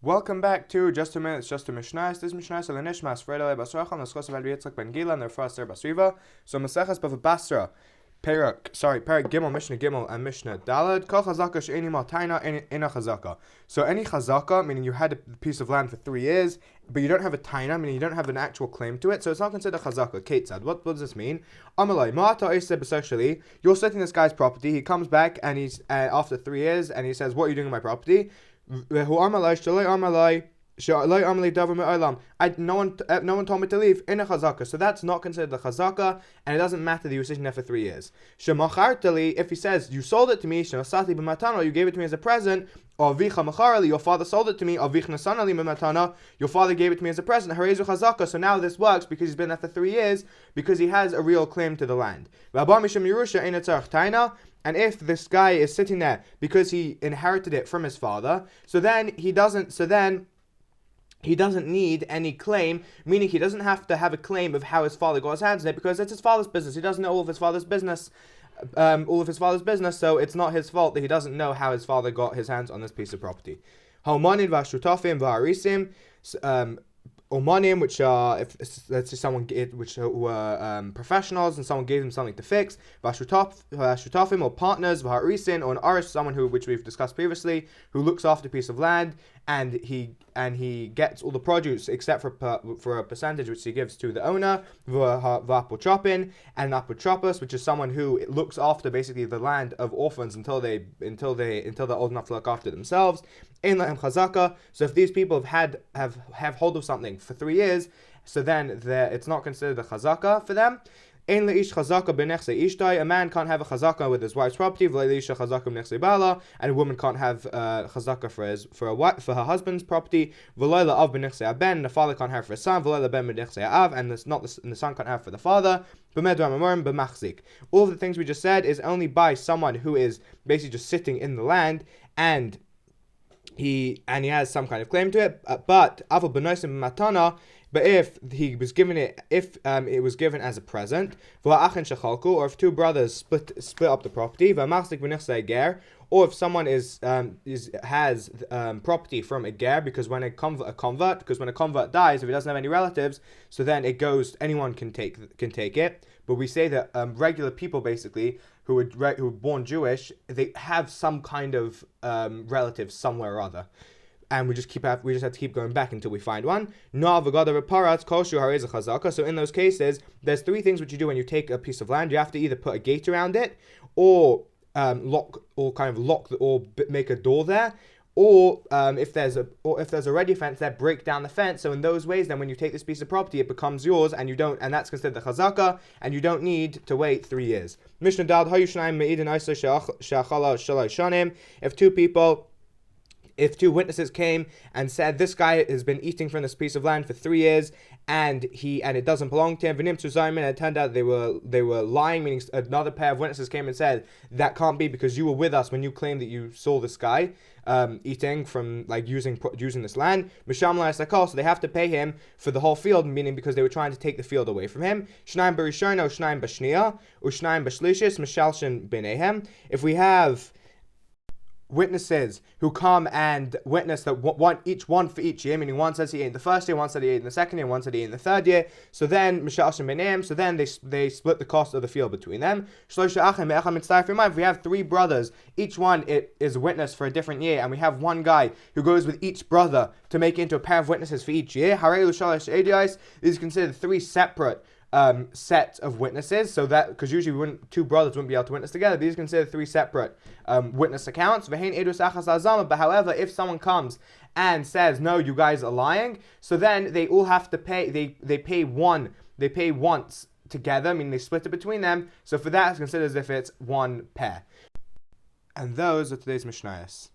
Welcome back to Just a Minute, it's Just a Mishnayos. This Mishnayos al Nishmas, Fredele Basrachan, L'schos of Yitzchak ben Gila, and their Fraser Basriva. So Maseches Bava Basra, Perak Gimel, Mishnah Gimel, and Mishnah Dalad. Kol Chazaka she'eni mal taina ina Chazaka. So any Chazaka, meaning you had a piece of land for 3 years, but you don't have a taina, meaning you don't have an actual claim to it, so it's not considered Chazaka. Ketzad. What does this mean? Amalai Ma'ata Iseb essentially, you're sitting this guy's property. He comes back and he's after 3 years, and he says, "What are you doing in my property?" No one told me to leave in a chazaka, so that's not considered a chazaka, and it doesn't matter that you were sitting there for 3 years. If he says you sold it to me, you gave it to me as a present, or your father sold it to me, or your father gave it to me as a present. So now this works because he's been there for 3 years, because he has a real claim to the land. And if this guy is sitting there because he inherited it from his father, so then he doesn't need any claim, meaning he doesn't have to have a claim of how his father got his hands on it, because it's his father's business. He doesn't know all of his father's business, so it's not his fault that he doesn't know how his father got his hands on this piece of property. Omanim, which are, if let's say someone who are professionals, and someone gave them something to fix, vashutafim, or partners, v'harisin, or an arish, someone which we've discussed previously, who looks after a piece of land, and he gets all the produce except for a percentage which he gives to the owner, v'apotropin, and an apotropos, which is someone who looks after basically the land of orphans until they're old enough to look after themselves. In lahem chazaka. So if these people have hold of something for 3 years, so then it's not considered a chazaka for them. In leish chazaka b'nechse ishtai, a man can't have a chazaka with his wife's property, v'leish chazaka b'nechse bala, and a woman can't have chazaka for her husband's property, v'leila av b'nechse aben, and the father can't have for his son, v'leila ben b'nechse av, and the son can't have for the father. All of the things we just said is only by someone who is basically just sitting in the land, and he has some kind of claim to it, but if he was given it, if it was given as a present, or if 2 brothers split up the property, or if someone has property from a ger, because when a convert dies, if he doesn't have any relatives, so then anyone can take it. But we say that regular people, basically, who were born Jewish, they have some kind of relatives somewhere or other, and we just have to keep going back until we find one. So in those cases, there's 3 things which you do when you take a piece of land. You have to either put a gate around it, or make a door there, or if there's already a fence there, break down the fence. So in those ways, then when you take this piece of property, it becomes yours, and that's considered the chazaka, and you don't need to wait 3 years. Mishnah Dad Hayushnayim Meidin Isa Shachala Shalai Shanim. If 2 witnesses came and said this guy has been eating from this piece of land for 3 years, and it doesn't belong to him, and it turned out they were lying, meaning another pair of witnesses came and said that can't be because you were with us when you claimed that you saw this guy eating from using this land. So they have to pay him for the whole field, meaning because they were trying to take the field away from him. If we have witnesses who come and witness that each one for each year, meaning one says he ate in the first year, one said he ate in the second year, one said he ate in the third year. So then they split the cost of the field between them. If we have 3 brothers, each one is a witness for a different year, and we have one guy who goes with each brother to make into a pair of witnesses for each year. This is considered 3 separate set of witnesses, so that, because usually 2 brothers wouldn't be able to witness together, these are considered 3 separate witness accounts. But however, if someone comes and says, no, you guys are lying, so then they all have to pay, they pay once together, meaning they split it between them, so for that it's considered as if it's one pair. And those are today's Mishnayos.